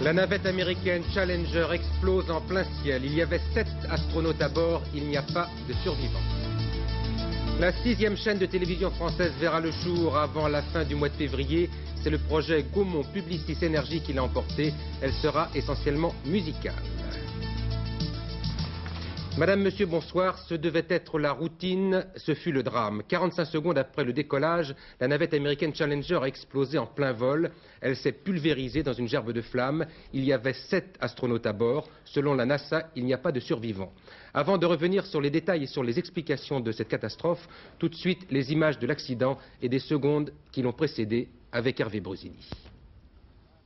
La navette américaine Challenger explose en plein ciel. Il y avait 7 astronautes à bord, il n'y a pas de survivants. La 6e chaîne de télévision française verra le jour avant la fin du mois de février. C'est le projet Gaumont Publicis Énergie qui l'a emporté. Elle sera essentiellement musicale. Madame, monsieur, bonsoir. Ce devait être la routine, ce fut le drame. 45 secondes après le décollage, la navette américaine Challenger a explosé en plein vol. Elle s'est pulvérisée dans une gerbe de flammes. Il y avait 7 astronautes à bord. Selon la NASA, il n'y a pas de survivants. Avant de revenir sur les détails et sur les explications de cette catastrophe, tout de suite les images de l'accident et des secondes qui l'ont précédé avec Hervé Brosini.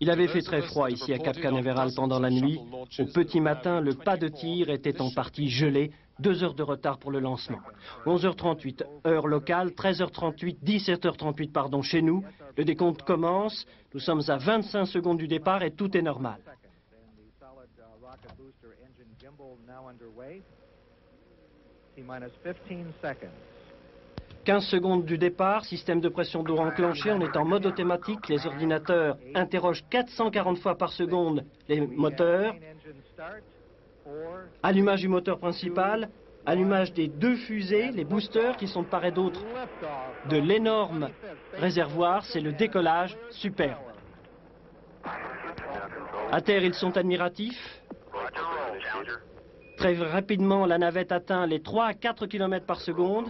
Il avait fait très froid ici à Cap Canaveral pendant la nuit. Au petit matin, le pas de tir était en partie gelé. 2 heures de retard pour le lancement. 11h38, heure locale, 13h38, 17h38, pardon, chez nous. Le décompte commence. Nous sommes à 25 secondes du départ et tout est normal. 15 secondes du départ, système de pression d'eau enclenché, on est en mode automatique, les ordinateurs interrogent 440 fois par seconde les moteurs, allumage du moteur principal, allumage des 2 fusées, les boosters qui sont de part et d'autre de l'énorme réservoir, c'est le décollage superbe. À terre, ils sont admiratifs. Très rapidement, la navette atteint les 3 à 4 km par seconde.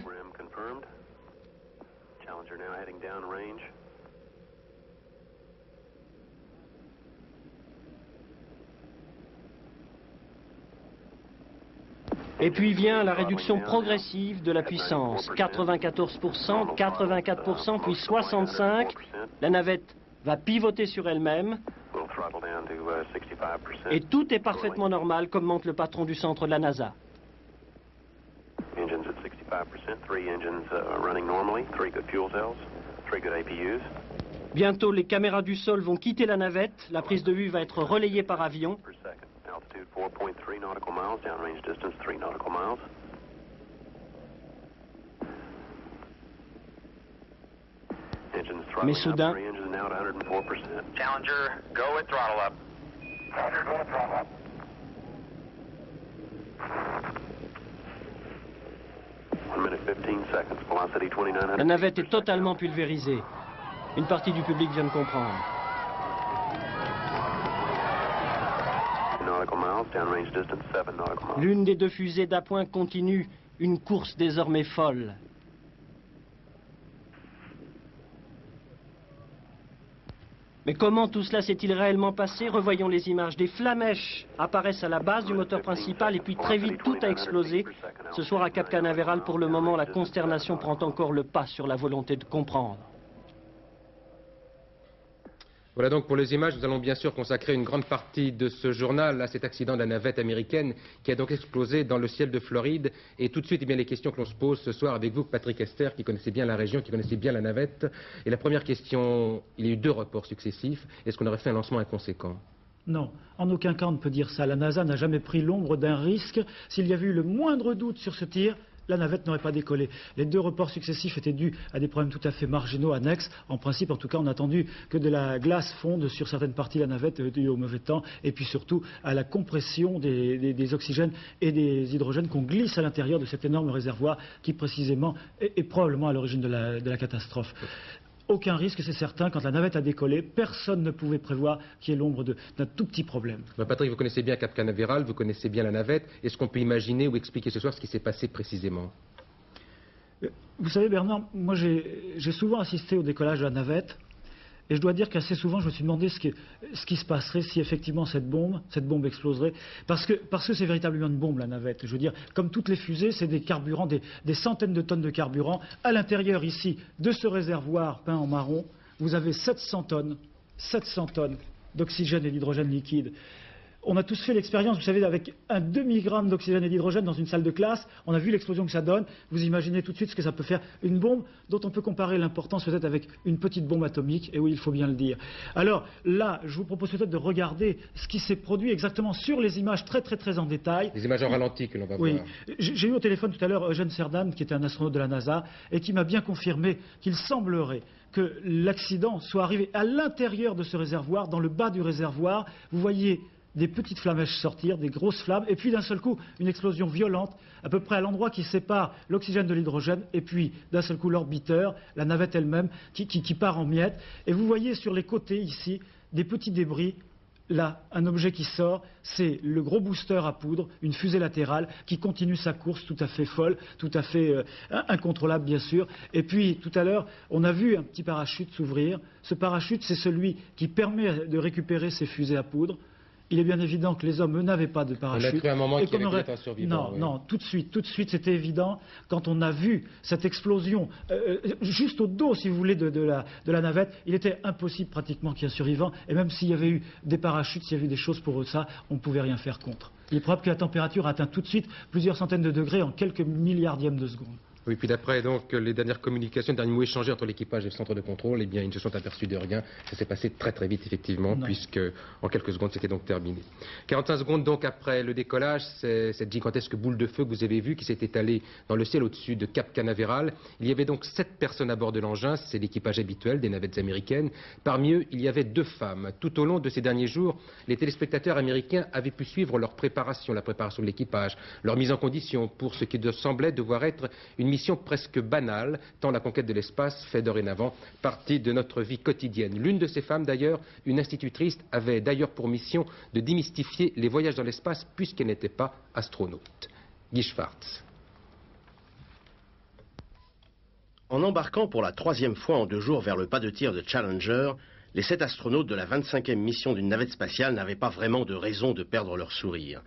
Et puis vient la réduction progressive de la puissance. 94%, 84%, puis 65%. La navette va pivoter sur elle-même. Et tout est parfaitement normal, comme montre le patron du centre de la NASA. Bientôt, les caméras du sol vont quitter la navette. La prise de vue va être relayée par avion. Mais soudain, la navette est totalement pulvérisée. Une partie du public vient de comprendre. L'une des 2 fusées d'appoint continue une course désormais folle. Mais comment tout cela s'est-il réellement passé? Revoyons les images. Des flamèches apparaissent à la base du moteur principal et puis très vite tout a explosé. Ce soir à Cap Canaveral, pour le moment, la consternation prend encore le pas sur la volonté de comprendre. Voilà donc pour les images, nous allons bien sûr consacrer une grande partie de ce journal à cet accident de la navette américaine qui a donc explosé dans le ciel de Floride. Et tout de suite, eh bien, les questions que l'on se pose ce soir avec vous, Patrick Esther, qui connaissez bien la région, qui connaissez bien la navette. Et la première question, il y a eu 2 reports successifs. Est-ce qu'on aurait fait un lancement inconséquent? Non, en aucun cas on ne peut dire ça. La NASA n'a jamais pris l'ombre d'un risque. S'il y avait eu le moindre doute sur ce tir, la navette n'aurait pas décollé. Les 2 reports successifs étaient dus à des problèmes tout à fait marginaux, annexes. En principe, en tout cas, on a attendu que de la glace fonde sur certaines parties de la navette due au mauvais temps, et puis surtout à la compression des oxygènes et des hydrogènes qu'on glisse à l'intérieur de cet énorme réservoir qui, précisément, est probablement à l'origine de la catastrophe. Aucun risque, c'est certain. Quand la navette a décollé, personne ne pouvait prévoir qu'il y ait l'ombre d'un tout petit problème. Patrick, vous connaissez bien Cap Canaveral, vous connaissez bien la navette. Est-ce qu'on peut imaginer ou expliquer ce soir ce qui s'est passé précisément? Vous savez, Bernard, moi j'ai souvent assisté au décollage de la navette. Et je dois dire qu'assez souvent, je me suis demandé ce qui se passerait si effectivement cette bombe exploserait. Parce que c'est véritablement une bombe, la navette. Je veux dire, comme toutes les fusées, c'est des carburants, des centaines de tonnes de carburant. À l'intérieur, ici, de ce réservoir peint en marron, vous avez 700 tonnes d'oxygène et d'hydrogène liquide. On a tous fait l'expérience, vous savez, avec un demi-gramme d'oxygène et d'hydrogène dans une salle de classe. On a vu l'explosion que ça donne. Vous imaginez tout de suite ce que ça peut faire. Une bombe dont on peut comparer l'importance peut-être avec une petite bombe atomique. Et oui, il faut bien le dire. Alors là, je vous propose peut-être de regarder ce qui s'est produit exactement sur les images très en détail. Les images en ralenti que l'on va Oui. voir. J'ai eu au téléphone tout à l'heure Eugene Cernan, qui était un astronaute de la NASA, et qui m'a bien confirmé qu'il semblerait que l'accident soit arrivé à l'intérieur de ce réservoir, dans le bas du réservoir. Vous voyez des petites flamèches sortir, des grosses flammes, et puis d'un seul coup, une explosion violente, à peu près à l'endroit qui sépare l'oxygène de l'hydrogène, et puis d'un seul coup l'orbiteur, la navette elle-même, qui part en miettes. Et vous voyez sur les côtés ici, des petits débris. Là, un objet qui sort, c'est le gros booster à poudre, une fusée latérale qui continue sa course tout à fait folle, tout à fait incontrôlable bien sûr. Et puis tout à l'heure, on a vu un petit parachute s'ouvrir. Ce parachute, c'est celui qui permet de récupérer ces fusées à poudre. Il est bien évident que les hommes n'avaient pas de parachute. On a cru un moment qu'il y avait un survivant. Non, oui. non, tout de suite, c'était évident. Quand on a vu cette explosion, juste au dos, si vous voulez, de la navette, il était impossible pratiquement qu'il y ait un survivant. Et même s'il y avait eu des parachutes, s'il y avait eu des choses pour ça, on ne pouvait rien faire contre. Il est probable que la température atteint tout de suite plusieurs centaines de degrés en quelques milliardièmes de seconde. Oui, puis d'après donc les dernières communications, les derniers mots échangés entre l'équipage et le centre de contrôle, eh bien, ils ne se sont aperçus de rien. Ça s'est passé très vite, effectivement, puisque en quelques secondes, c'était donc terminé. 45 secondes donc après le décollage, c'est cette gigantesque boule de feu que vous avez vue qui s'est étalée dans le ciel au-dessus de Cap Canaveral. Il y avait donc 7 personnes à bord de l'engin, c'est l'équipage habituel des navettes américaines. Parmi eux, il y avait 2 femmes. Tout au long de ces derniers jours, les téléspectateurs américains avaient pu suivre leur préparation, la préparation de l'équipage, leur mise en condition pour ce qui semblait devoir être une mission presque banale, tant la conquête de l'espace fait dorénavant partie de notre vie quotidienne. L'une de ces femmes, d'ailleurs, une institutrice, avait d'ailleurs pour mission de démystifier les voyages dans l'espace puisqu'elle n'était pas astronaute. Guy Schwartz. En embarquant pour la 3e fois en 2 jours vers le pas de tir de Challenger, les 7 astronautes de la 25e mission d'une navette spatiale n'avaient pas vraiment de raison de perdre leur sourire.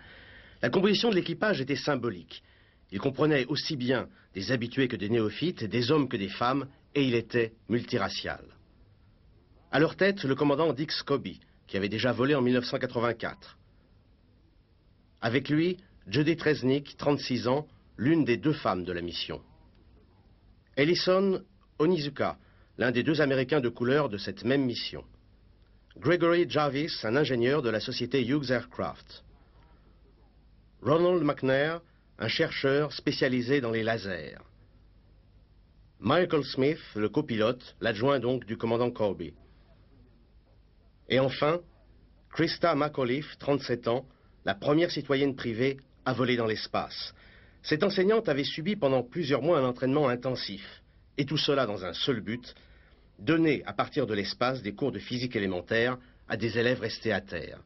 La composition de l'équipage était symbolique. Il comprenait aussi bien des habitués que des néophytes, des hommes que des femmes, et il était multiracial. À leur tête, le commandant Dick Scobie, qui avait déjà volé en 1984. Avec lui, Jody Tresnik, 36 ans, l'une des 2 femmes de la mission. Ellison Onizuka, l'un des 2 Américains de couleur de cette même mission. Gregory Jarvis, un ingénieur de la société Hughes Aircraft. Ronald McNair, un chercheur spécialisé dans les lasers. Michael Smith, le copilote, l'adjoint donc du commandant Corby. Et enfin, Krista McAuliffe, 37 ans, la première citoyenne privée à voler dans l'espace. Cette enseignante avait subi pendant plusieurs mois un entraînement intensif, et tout cela dans un seul but, donner à partir de l'espace des cours de physique élémentaire à des élèves restés à terre.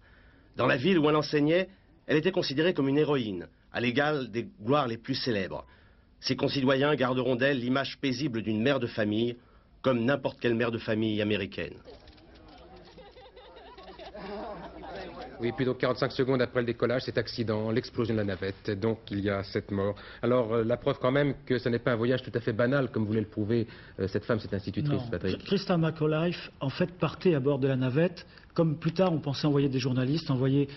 Dans la ville où elle enseignait, elle était considérée comme une héroïne, à l'égal des gloires les plus célèbres. Ses concitoyens garderont d'elle l'image paisible d'une mère de famille, comme n'importe quelle mère de famille américaine. Oui, puis donc 45 secondes après le décollage, cet accident, l'explosion de la navette, donc il y a 7 morts. Alors la preuve quand même que ce n'est pas un voyage tout à fait banal, comme voulait le prouver cette femme, cette institutrice, Non. Patrick. Krista McAuliffe, en fait, partait à bord de la navette. Comme plus tard, on pensait envoyer des journalistes,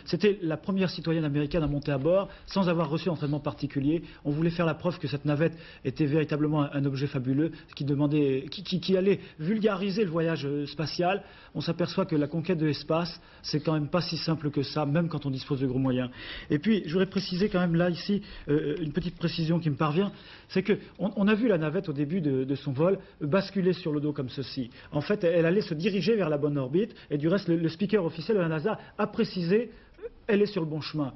C'était la première citoyenne américaine à monter à bord, sans avoir reçu d'entraînement particulier. On voulait faire la preuve que cette navette était véritablement un objet fabuleux, qui allait vulgariser le voyage spatial. On s'aperçoit que la conquête de l'espace, c'est quand même pas si simple que ça, même quand on dispose de gros moyens. Et puis, je voudrais préciser quand même là, ici, une petite précision qui me parvient, c'est qu'on a vu la navette au début de son vol basculer sur le dos comme ceci. En fait, elle allait se diriger vers la bonne orbite, et du reste, le speaker officiel de la NASA a précisé elle est sur le bon chemin.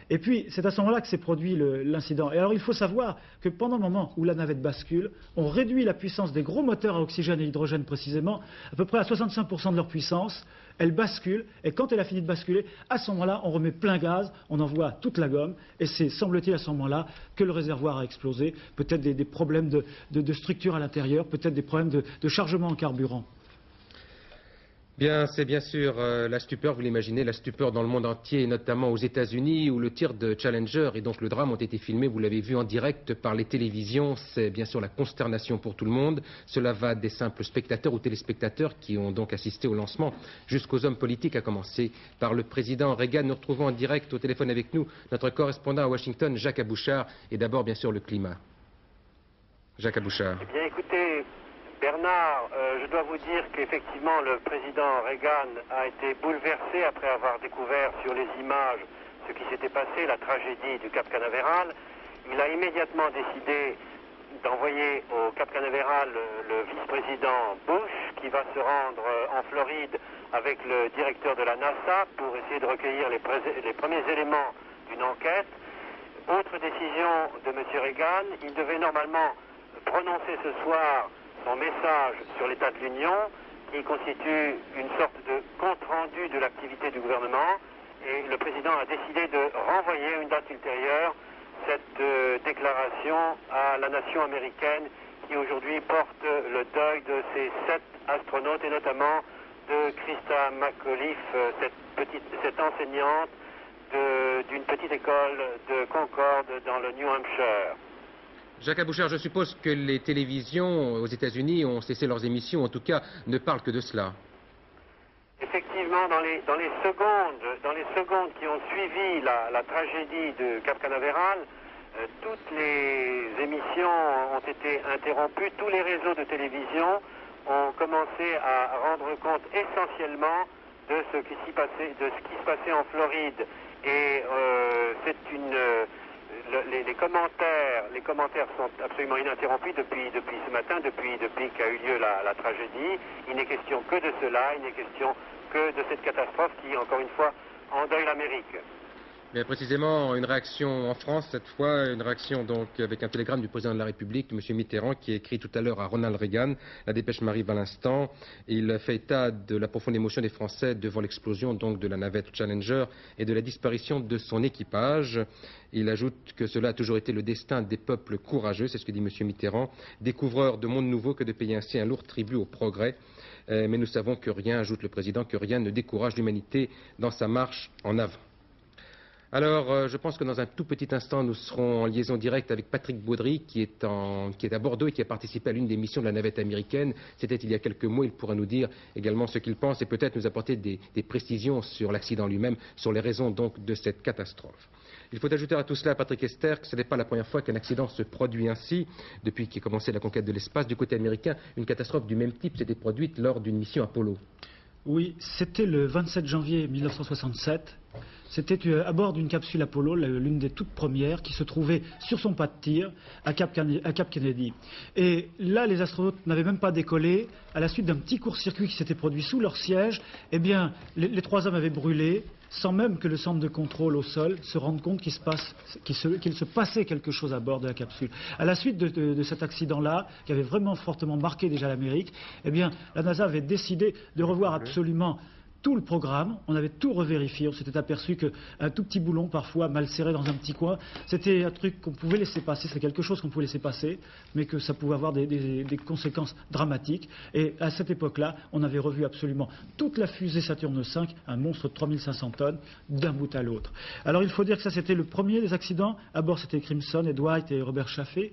Et puis, c'est à ce moment-là que s'est produit l'incident. Et alors, il faut savoir que pendant le moment où la navette bascule, on réduit la puissance des gros moteurs à oxygène et hydrogène précisément, à peu près à 65% de leur puissance. Elle bascule, et quand elle a fini de basculer, à ce moment-là, on remet plein gaz, on envoie toute la gomme, et c'est, semble-t-il, à ce moment-là que le réservoir a explosé. Peut-être des problèmes de structure à l'intérieur, peut-être des problèmes de chargement en carburant. Bien, c'est bien sûr la stupeur, vous l'imaginez, la stupeur dans le monde entier, notamment aux États-Unis, où le tir de Challenger et donc le drame ont été filmés, vous l'avez vu en direct par les télévisions. C'est bien sûr la consternation pour tout le monde. Cela va des simples spectateurs ou téléspectateurs qui ont donc assisté au lancement, jusqu'aux hommes politiques, à commencer par le président Reagan. Nous retrouvons en direct au téléphone avec nous notre correspondant à Washington, Jacques Abouchard, et d'abord bien sûr le climat. Jacques Abouchard. Eh bien écoutez, Bernard, je dois vous dire qu'effectivement le président Reagan a été bouleversé après avoir découvert sur les images ce qui s'était passé, la tragédie du Cap Canaveral. Il a immédiatement décidé d'envoyer au Cap Canaveral le vice-président Bush qui va se rendre en Floride avec le directeur de la NASA pour essayer de recueillir les premiers éléments d'une enquête. Autre décision de M. Reagan, il devait normalement prononcer ce soir son message sur l'état de l'Union, qui constitue une sorte de compte-rendu de l'activité du gouvernement, et le président a décidé de renvoyer à une date ultérieure cette déclaration à la nation américaine qui aujourd'hui porte le deuil de ces 7 astronautes, et notamment de Christa McAuliffe, cette enseignante d'une petite école de Concord dans le New Hampshire. Jacques Abouchard, je suppose que les télévisions aux États-Unis ont cessé leurs émissions, en tout cas ne parlent que de cela. Effectivement, dans les secondes qui ont suivi la tragédie de Cap Canaveral, toutes les émissions ont été interrompues, tous les réseaux de télévision ont commencé à rendre compte essentiellement de ce qui se passait en Floride. Et les commentaires sont absolument ininterrompus depuis ce matin, depuis qu'a eu lieu la tragédie. Il n'est question que de cela, il n'est question que de cette catastrophe qui, encore une fois, endeuille l'Amérique. Bien précisément, une réaction en France, cette fois, une réaction donc avec un télégramme du président de la République, M. Mitterrand, qui a écrit tout à l'heure à Ronald Reagan. La dépêche m'arrive à l'instant. Il fait état de la profonde émotion des Français devant l'explosion donc de la navette Challenger et de la disparition de son équipage. Il ajoute que cela a toujours été le destin des peuples courageux, c'est ce que dit M. Mitterrand, découvreurs de monde nouveau que de payer ainsi un lourd tribut au progrès. Mais nous savons que rien, ajoute le président, que rien ne décourage l'humanité dans sa marche en avant. Alors, je pense que dans un tout petit instant, nous serons en liaison directe avec Patrick Baudry, qui est à Bordeaux et qui a participé à l'une des missions de la navette américaine. C'était il y a quelques mois. Il pourra nous dire également ce qu'il pense et peut-être nous apporter des précisions sur l'accident lui-même, sur les raisons donc de cette catastrophe. Il faut ajouter à tout cela, Patrick Esther, que ce n'est pas la première fois qu'un accident se produit ainsi. Depuis qu'est commencé la conquête de l'espace, du côté américain, une catastrophe du même type s'était produite lors d'une mission Apollo. Oui, c'était le 27 janvier 1967. C'était à bord d'une capsule Apollo, l'une des toutes premières, qui se trouvait sur son pas de tir à Cap Kennedy. Et là, les astronautes n'avaient même pas décollé. À la suite d'un petit court-circuit qui s'était produit sous leur siège, eh bien, les 3 hommes avaient brûlé, sans même que le centre de contrôle au sol se rende compte qu'il se passait quelque chose à bord de la capsule. À la suite de cet accident-là, qui avait vraiment fortement marqué déjà l'Amérique, eh bien, la NASA avait décidé de revoir absolument tout le programme. On avait tout revérifié. On s'était aperçu qu'un tout petit boulon, parfois mal serré dans un petit coin, c'était un truc qu'on pouvait laisser passer. C'est quelque chose qu'on pouvait laisser passer, mais que ça pouvait avoir des conséquences dramatiques. Et à cette époque-là, on avait revu absolument toute la fusée Saturne V, un monstre de 3500 tonnes, d'un bout à l'autre. Alors il faut dire que ça, c'était le premier des accidents. À bord, c'était Crimson, Ed White et Robert Chaffee.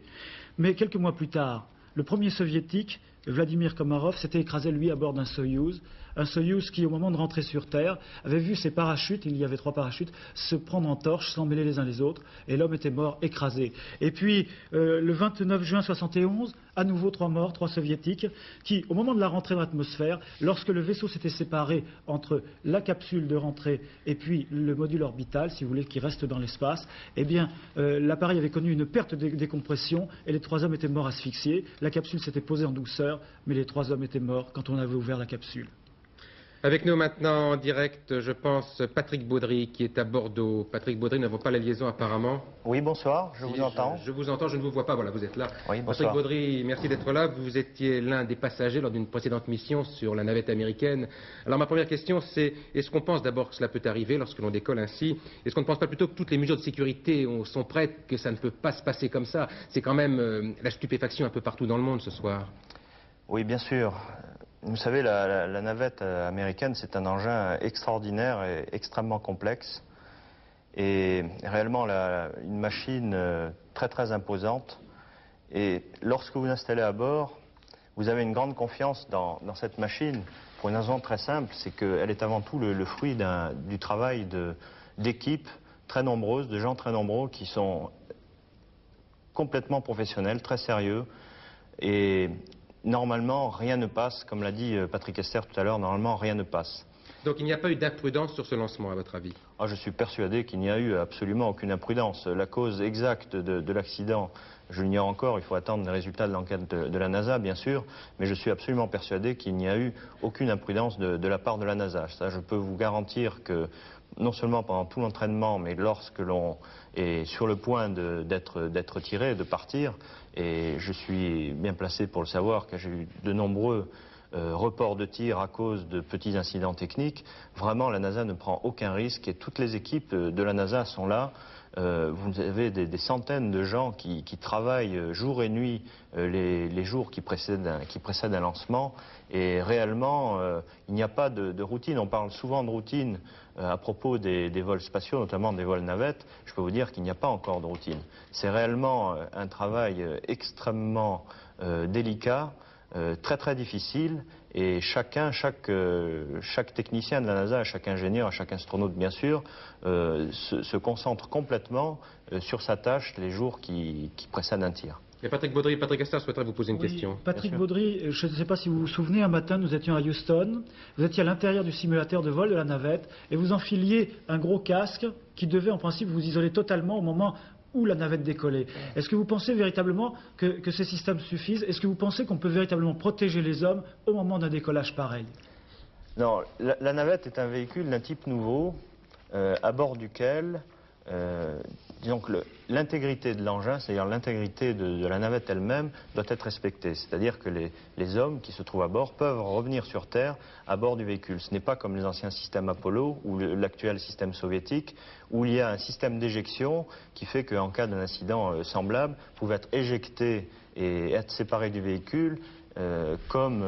Mais quelques mois plus tard, le premier soviétique, Vladimir Komarov, s'était écrasé, lui, à bord d'un Soyouz. Un Soyouz qui, au moment de rentrer sur Terre, avait vu ses parachutes, il y avait 3 parachutes, se prendre en torche, s'emmêler les uns les autres, et l'homme était mort, écrasé. Et puis, le 29 juin 1971, à nouveau 3 morts, 3 soviétiques, qui, au moment de la rentrée dans l'atmosphère, lorsque le vaisseau s'était séparé entre la capsule de rentrée et puis le module orbital, si vous voulez, qui reste dans l'espace, eh bien, l'appareil avait connu une perte de décompression, et les 3 hommes étaient morts asphyxiés. La capsule s'était posée en douceur, mais les 3 hommes étaient morts quand on avait ouvert la capsule. Avec nous maintenant en direct, je pense, Patrick Baudry qui est à Bordeaux. Patrick Baudry, nous n'avons pas la liaison apparemment. Oui, bonsoir, je vous entends. Je vous entends, je ne vous vois pas, voilà, vous êtes là. Oui, Patrick Baudry, merci d'être là. Vous étiez l'un des passagers lors d'une précédente mission sur la navette américaine. Alors ma première question, c'est est-ce qu'on pense d'abord que cela peut arriver lorsque l'on décolle ainsi? Est-ce qu'on ne pense pas plutôt que toutes les mesures de sécurité sont prêtes, que ça ne peut pas se passer comme ça? C'est quand même la stupéfaction un peu partout dans le monde ce soir. Oui, bien sûr. Vous savez, la navette américaine, c'est un engin extraordinaire et extrêmement complexe. Et réellement, une machine très très imposante. Et lorsque vous vous installez à bord, vous avez une grande confiance dans cette machine, pour une raison très simple, c'est qu'elle est avant tout le fruit du travail d'équipes très nombreuses, de gens très nombreux qui sont complètement professionnels, très sérieux. Et normalement, rien ne passe, comme l'a dit Patrick Esther tout à l'heure, normalement, rien ne passe. Donc il n'y a pas eu d'imprudence sur ce lancement, à votre avis? Je suis persuadé qu'il n'y a eu absolument aucune imprudence. La cause exacte de l'accident, je l'ignore encore, il faut attendre les résultats de l'enquête de la NASA, bien sûr, mais je suis absolument persuadé qu'il n'y a eu aucune imprudence de la part de la NASA. Ça, je peux vous garantir que, non seulement pendant tout l'entraînement, mais lorsque l'on est sur le point d'être tiré, de partir, et je suis bien placé pour le savoir, car j'ai eu de nombreux report de tir à cause de petits incidents techniques. Vraiment, la NASA ne prend aucun risque et toutes les équipes de la NASA sont là. Vous avez des centaines de gens qui travaillent jour et nuit les jours qui précèdent un lancement. Et réellement, il n'y a pas de routine. On parle souvent de routine à propos des vols spatiaux, notamment des vols navettes. Je peux vous dire qu'il n'y a pas encore de routine. C'est réellement un travail extrêmement délicat. Très très difficile et chaque technicien de la NASA, chaque ingénieur, chaque astronaute bien sûr, se concentre complètement sur sa tâche les jours qui précèdent un tir. Et Patrick Baudry, Patrick Esther souhaiterait vous poser une question. Patrick Baudry, je ne sais pas si vous vous souvenez, un matin nous étions à Houston, vous étiez à l'intérieur du simulateur de vol de la navette et vous enfiliez un gros casque qui devait en principe vous isoler totalement au moment où la navette décollait. Est-ce que vous pensez véritablement que ces systèmes suffisent? Est-ce que vous pensez qu'on peut véritablement protéger les hommes au moment d'un décollage pareil? Non, la navette est un véhicule d'un type nouveau, à bord duquel, disons que l'intégrité de l'engin, c'est-à-dire l'intégrité de la navette elle-même, doit être respectée. C'est-à-dire que les hommes qui se trouvent à bord peuvent revenir sur Terre à bord du véhicule. Ce n'est pas comme les anciens systèmes Apollo ou l'actuel système soviétique, où il y a un système d'éjection qui fait qu'en cas d'un incident semblable, vous pouvez être éjecté et être séparé du véhicule comme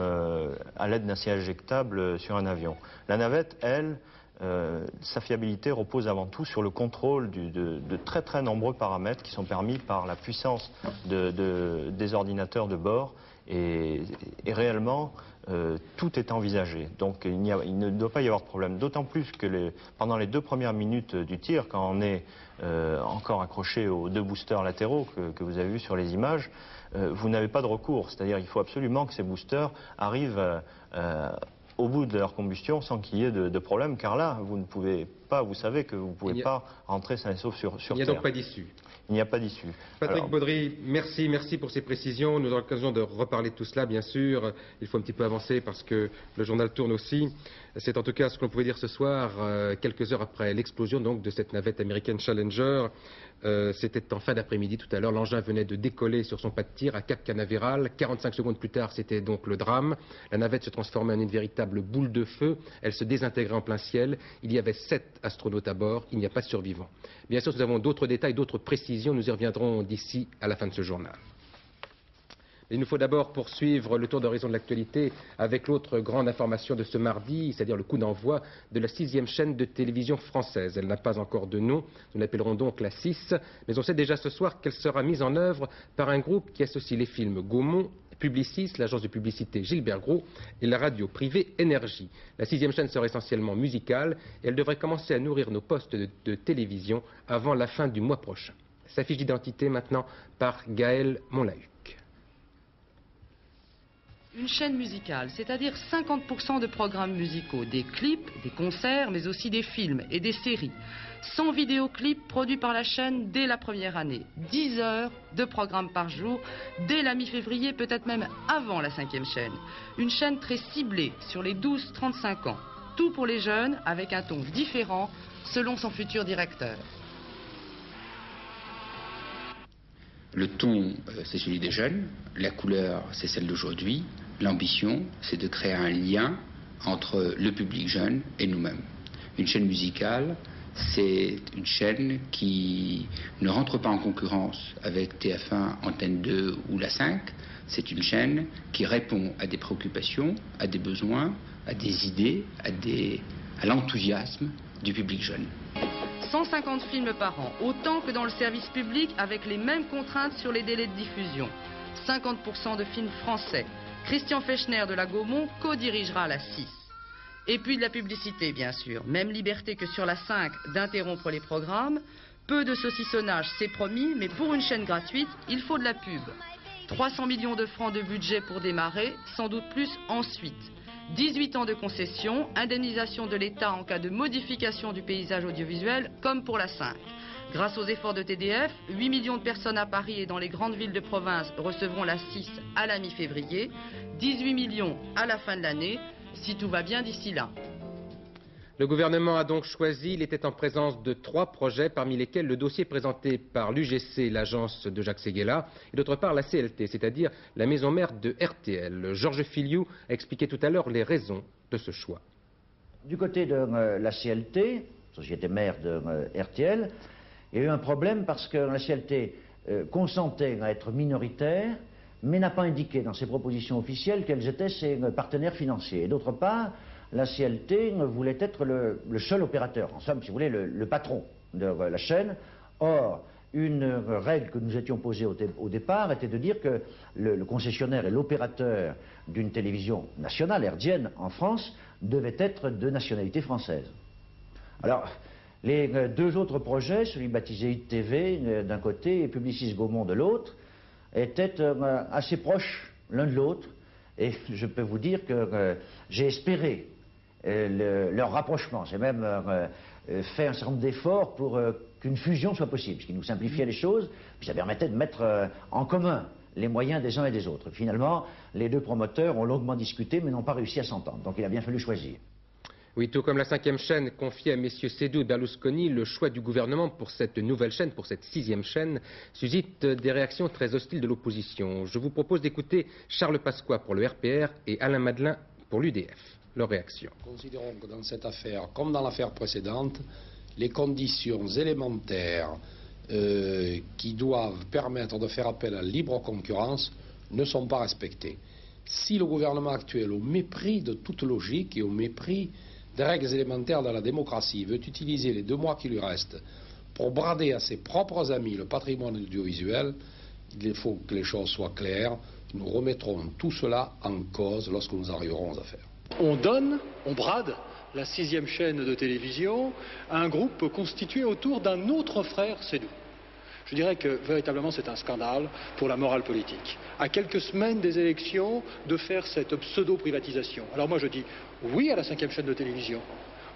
à l'aide d'un siège éjectable sur un avion. La navette, elle, sa fiabilité repose avant tout sur le contrôle de très très nombreux paramètres qui sont permis par la puissance des ordinateurs de bord et réellement tout est envisagé. Donc il ne doit pas y avoir de problème, d'autant plus que pendant les 2 premières minutes du tir, quand on est encore accroché aux 2 boosters latéraux que vous avez vus sur les images, vous n'avez pas de recours, c'est-à-dire il faut absolument que ces boosters arrivent au bout de leur combustion sans qu'il y ait de problème, car là, vous ne pouvez pas, vous savez que vous ne pouvez pas rentrer sain et sauf sur Terre. Il n'y a donc pas d'issue. Il n'y a pas d'issue. Patrick Baudry, merci pour ces précisions. Nous aurons l'occasion de reparler de tout cela, bien sûr. Il faut un petit peu avancer parce que le journal tourne aussi. C'est en tout cas ce qu'on pouvait dire ce soir, quelques heures après l'explosion donc de cette navette américaine Challenger. C'était en fin d'après-midi tout à l'heure. L'engin venait de décoller sur son pas de tir à Cap Canaveral. 45 secondes plus tard, c'était donc le drame. La navette se transformait en une véritable boule de feu. Elle se désintégrait en plein ciel. Il y avait 7 astronautes à bord. Il n'y a pas de survivants. Bien sûr, nous avons d'autres détails, d'autres précisions. Nous y reviendrons d'ici à la fin de ce journal. Il nous faut d'abord poursuivre le tour d'horizon de l'actualité avec l'autre grande information de ce mardi, c'est-à-dire le coup d'envoi de la 6e chaîne de télévision française. Elle n'a pas encore de nom, nous l'appellerons donc la 6, mais on sait déjà ce soir qu'elle sera mise en œuvre par un groupe qui associe les films Gaumont, Publicis, l'agence de publicité Gilbert Gros et la radio privée Énergie. La 6e chaîne sera essentiellement musicale et elle devrait commencer à nourrir nos postes de télévision avant la fin du mois prochain. Sa fiche d'identité maintenant par Gaël Monlahuc. Une chaîne musicale, c'est-à-dire 50% de programmes musicaux, des clips, des concerts, mais aussi des films et des séries. 100 vidéoclips produits par la chaîne dès la première année. 10 heures de programmes par jour, dès la mi-février, peut-être même avant la 5e chaîne. Une chaîne très ciblée sur les 12-35 ans. Tout pour les jeunes, avec un ton différent, selon son futur directeur. Le ton, c'est celui des jeunes, la couleur, c'est celle d'aujourd'hui. L'ambition, c'est de créer un lien entre le public jeune et nous-mêmes. Une chaîne musicale, C'est une chaîne qui ne rentre pas en concurrence avec TF1, Antenne 2 ou la 5. C'est une chaîne qui répond à des préoccupations, à des besoins, à des idées, à l'enthousiasme du public jeune. 150 films par an, autant que dans le service public, avec les mêmes contraintes sur les délais de diffusion. 50% de films français. Christian Fechner de la Gaumont co-dirigera la 6. Et puis de la publicité, bien sûr. Même liberté que sur la 5 d'interrompre les programmes. Peu de saucissonnage, c'est promis, mais pour une chaîne gratuite, il faut de la pub. 300 millions de francs de budget pour démarrer, sans doute plus ensuite. 18 ans de concession, indemnisation de l'État en cas de modification du paysage audiovisuel, comme pour la 5. Grâce aux efforts de TDF, 8 millions de personnes à Paris et dans les grandes villes de province recevront la 6 à la mi-février, 18 millions à la fin de l'année, si tout va bien d'ici là. Le gouvernement a donc choisi, il était en présence de 3 projets, parmi lesquels le dossier présenté par l'UGC, l'agence de Jacques Séguéla, et d'autre part la CLT, c'est-à-dire la maison mère de RTL. Georges Filiou a expliqué tout à l'heure les raisons de ce choix. Du côté de la CLT, société mère de RTL, il y a eu un problème parce que la CLT consentait à être minoritaire, mais n'a pas indiqué dans ses propositions officielles quels étaient ses partenaires financiers. Et d'autre part, la CLT voulait être le seul opérateur, en somme, si vous voulez, le patron de la chaîne. Or, une règle que nous étions posée au départ était de dire que le concessionnaire et l'opérateur d'une télévision nationale, hertzienne, en France, devait être de nationalité française. Alors, les 2 autres projets, celui baptisé ITV d'un côté et Publicis Gaumont de l'autre, étaient assez proches l'un de l'autre. Et je peux vous dire que j'ai espéré leur rapprochement. J'ai même fait un certain nombre d'efforts pour qu'une fusion soit possible, ce qui nous simplifiait les choses, puis ça permettait de mettre en commun les moyens des uns et des autres. Finalement, les 2 promoteurs ont longuement discuté, mais n'ont pas réussi à s'entendre. Donc il a bien fallu choisir. Oui, tout comme la 5e chaîne confiée à messieurs Seydoux et Berlusconi, le choix du gouvernement pour cette nouvelle chaîne, pour cette 6e chaîne, suscite des réactions très hostiles de l'opposition. Je vous propose d'écouter Charles Pasqua pour le RPR et Alain Madelin pour l'UDF. Leur réaction. Considérons que dans cette affaire, comme dans l'affaire précédente, les conditions élémentaires qui doivent permettre de faire appel à la libre concurrence ne sont pas respectées. Si le gouvernement actuel, au mépris de toute logique et au mépris des règles élémentaires de la démocratie, veut utiliser les 2 mois qui lui restent pour brader à ses propres amis le patrimoine audiovisuel, il faut que les choses soient claires. Nous remettrons tout cela en cause lorsque nous arriverons aux affaires. On brade la 6e chaîne de télévision à un groupe constitué autour d'un autre frère Seydoux. Je dirais que véritablement c'est un scandale pour la morale politique. À quelques semaines des élections, de faire cette pseudo-privatisation. Alors moi je dis oui à la 5e chaîne de télévision,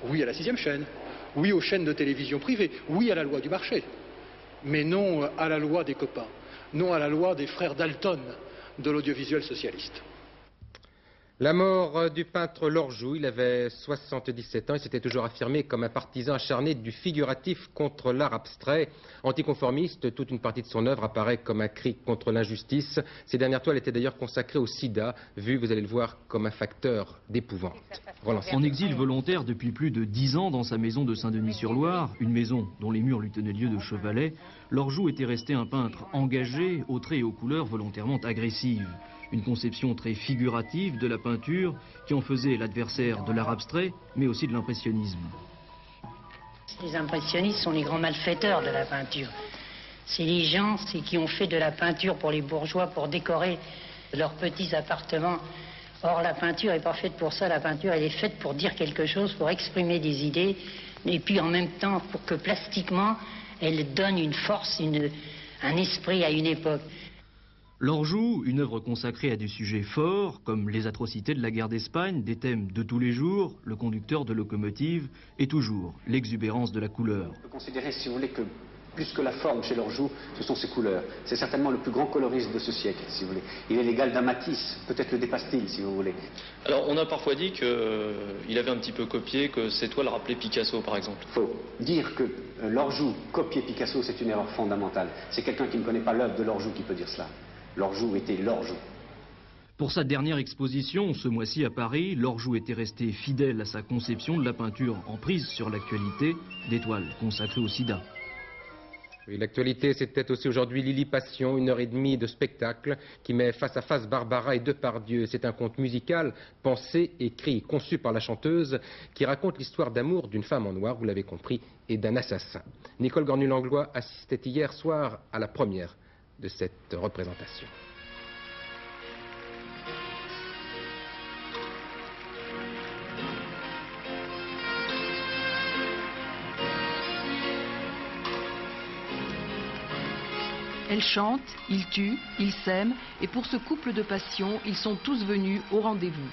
oui à la 6e chaîne, oui aux chaînes de télévision privées, oui à la loi du marché, mais non à la loi des copains, non à la loi des frères Dalton de l'audiovisuel socialiste. La mort du peintre Lorjou, il avait 77 ans, il s'était toujours affirmé comme un partisan acharné du figuratif contre l'art abstrait. Anticonformiste, toute une partie de son œuvre apparaît comme un cri contre l'injustice. Ces dernières toiles étaient d'ailleurs consacrées au sida, vu, vous allez le voir, comme un facteur d'épouvante. En exil volontaire depuis plus de 10 ans dans sa maison de Saint-Denis-sur-Loire, une maison dont les murs lui tenaient lieu de chevalet, Lorjou était resté un peintre engagé, aux traits et aux couleurs volontairement agressives. Une conception très figurative de la peinture qui en faisait l'adversaire de l'art abstrait, mais aussi de l'impressionnisme. Les impressionnistes sont les grands malfaiteurs de la peinture. C'est les gens qui ont fait de la peinture pour les bourgeois, pour décorer leurs petits appartements. Or, la peinture n'est pas faite pour ça. La peinture, elle est faite pour dire quelque chose, pour exprimer des idées, et puis en même temps, pour que plastiquement, elle donne une force, un esprit à une époque. Lorjou, une œuvre consacrée à des sujets forts, comme les atrocités de la guerre d'Espagne, des thèmes de tous les jours, le conducteur de locomotive, et toujours l'exubérance de la couleur. On peut considérer, si vous voulez, que plus que la forme chez Lorjou, ce sont ses couleurs. C'est certainement le plus grand coloriste de ce siècle, si vous voulez. Il est l'égal d'un Matisse, peut-être le dépasse-t-il, si vous voulez. Alors, on a parfois dit qu'il avait un petit peu copié, que ses toiles rappelaient Picasso, par exemple. Il faut dire que Lorjou copiait Picasso, c'est une erreur fondamentale. C'est quelqu'un qui ne connaît pas l'œuvre de Lorjou qui peut dire cela. Lorjou était Lorjou. Pour sa dernière exposition, ce mois-ci à Paris, Lorjou était resté fidèle à sa conception de la peinture en prise sur l'actualité, d'étoiles consacrées au sida. Oui, l'actualité, c'était aussi aujourd'hui Lily Passion, 1h30 de spectacle qui met face à face Barbara et Depardieu. C'est un conte musical, pensé, écrit, conçu par la chanteuse, qui raconte l'histoire d'amour d'une femme en noir, vous l'avez compris, et d'un assassin. Nicole Gornu-Langlois assistait hier soir à la première de cette représentation. Elle chante, ils tuent, ils s'aiment, et pour ce couple de passion, ils sont tous venus au rendez-vous.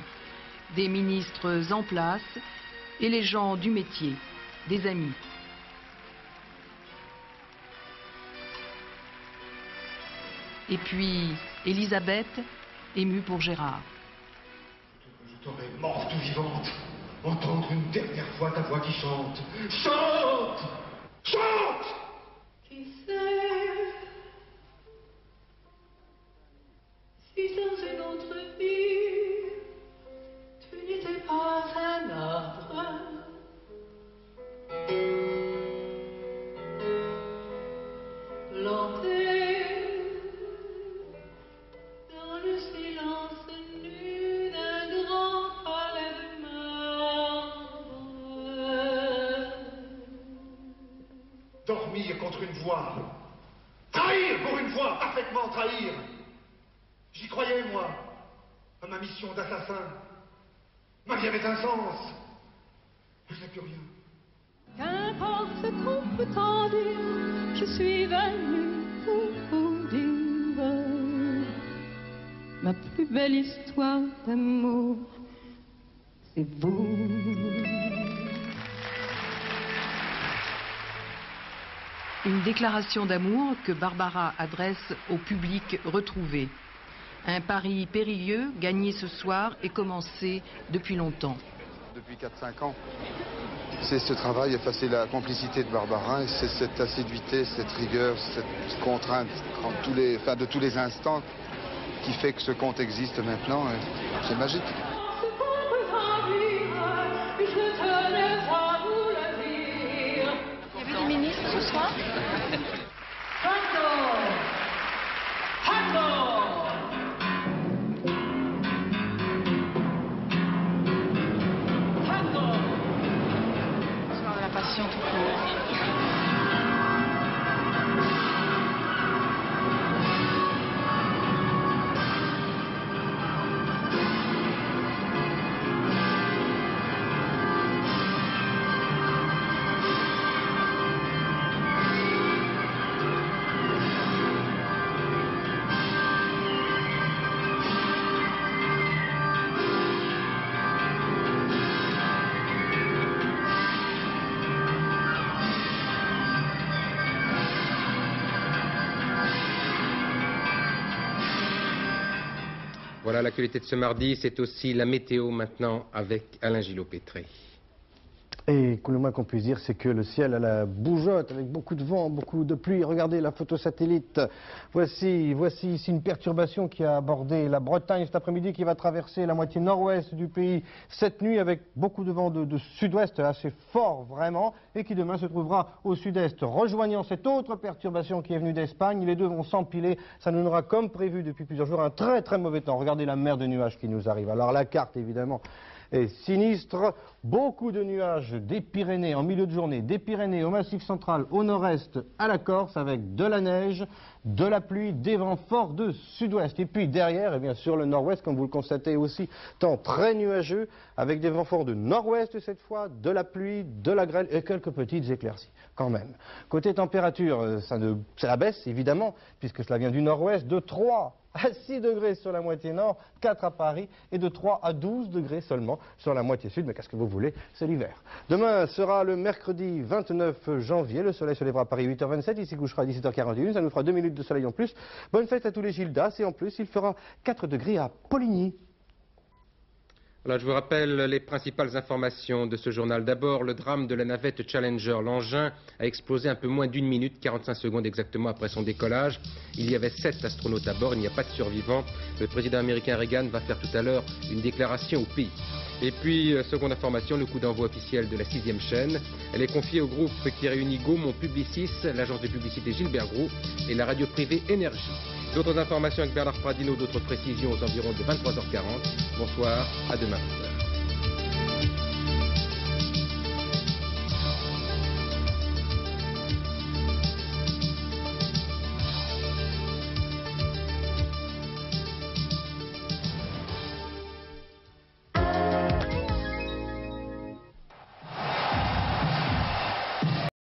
Des ministres en place et les gens du métier, des amis. Et puis, Elisabeth, émue pour Gérard. Je t'aurais morte ou vivante, entendre une dernière fois ta voix qui chante. Chante! Chante! Qui sait? Si dans une autre vie, tu n'étais pas un arbre, planté dans le silence nu d'un grand palais de marbre. Dormir contre une voix. Trahir pour une fois, parfaitement trahir. J'y croyais, moi, à ma mission d'assassin. Ma vie avait un sens. Je sais plus rien. Qu'importe ce qu'on peut en dire, je suis venue pour vous dire ma plus belle histoire d'amour, c'est vous. Une déclaration d'amour que Barbara adresse au public retrouvé. Un pari périlleux, gagné ce soir et commencé depuis longtemps. Depuis 4-5 ans, c'est ce travail, c'est la complicité de Barbara, et c'est cette assiduité, cette rigueur, cette contrainte de tous les instants qui fait que ce conte existe maintenant. C'est magique. Il y avait des ministres ce soir? Passion tout court. Voilà l'actualité de ce mardi, c'est aussi la météo maintenant avec Alain Gillot-Pétré. Et le moins qu'on puisse dire, c'est que le ciel a la bougeotte, avec beaucoup de vent, beaucoup de pluie. Regardez la photo satellite. Voici ici une perturbation qui a abordé la Bretagne cet après-midi, qui va traverser la moitié nord-ouest du pays cette nuit, avec beaucoup de vent de sud-ouest, assez fort vraiment, et qui demain se trouvera au sud-est, rejoignant cette autre perturbation qui est venue d'Espagne. Les deux vont s'empiler. Ça nous donnera, comme prévu depuis plusieurs jours, un très très mauvais temps. Regardez la mer de nuages qui nous arrive. Alors la carte, évidemment, est sinistre. Beaucoup de nuages des Pyrénées en milieu de journée, des Pyrénées au Massif central, au nord-est, à la Corse, avec de la neige, de la pluie, des vents forts de sud-ouest. Et puis derrière, et bien sûr le nord-ouest, comme vous le constatez aussi, temps très nuageux, avec des vents forts de nord-ouest cette fois, de la pluie, de la grêle et quelques petites éclaircies quand même. Côté température, c'est la baisse évidemment, puisque cela vient du nord-ouest, de 3 à 6 degrés sur la moitié nord, 4 à Paris, et de 3 à 12 degrés seulement sur la moitié sud. Mais qu'est-ce que vous voulez, c'est l'hiver. Demain sera le mercredi 29 janvier, le soleil se lèvera à Paris 8h27, il s'y couchera à 17h41, ça nous fera 2 minutes de soleil en plus. Bonne fête à tous les Gildas, et en plus il fera 4 degrés à Poligny. Voilà, je vous rappelle les principales informations de ce journal. D'abord, le drame de la navette Challenger. L'engin a explosé un peu moins d'1 minute, 45 secondes exactement après son décollage. Il y avait 7 astronautes à bord, il n'y a pas de survivants. Le président américain Reagan va faire tout à l'heure une déclaration au pays. Et puis, seconde information, le coup d'envoi officiel de la 6e chaîne. Elle est confiée au groupe qui réunit Gaumont Publicis, l'agence de publicité Gilbert Gros et la radio privée Énergie. D'autres informations avec Bernard Pradino, d'autres précisions aux environs de 23h40. Bonsoir, à demain.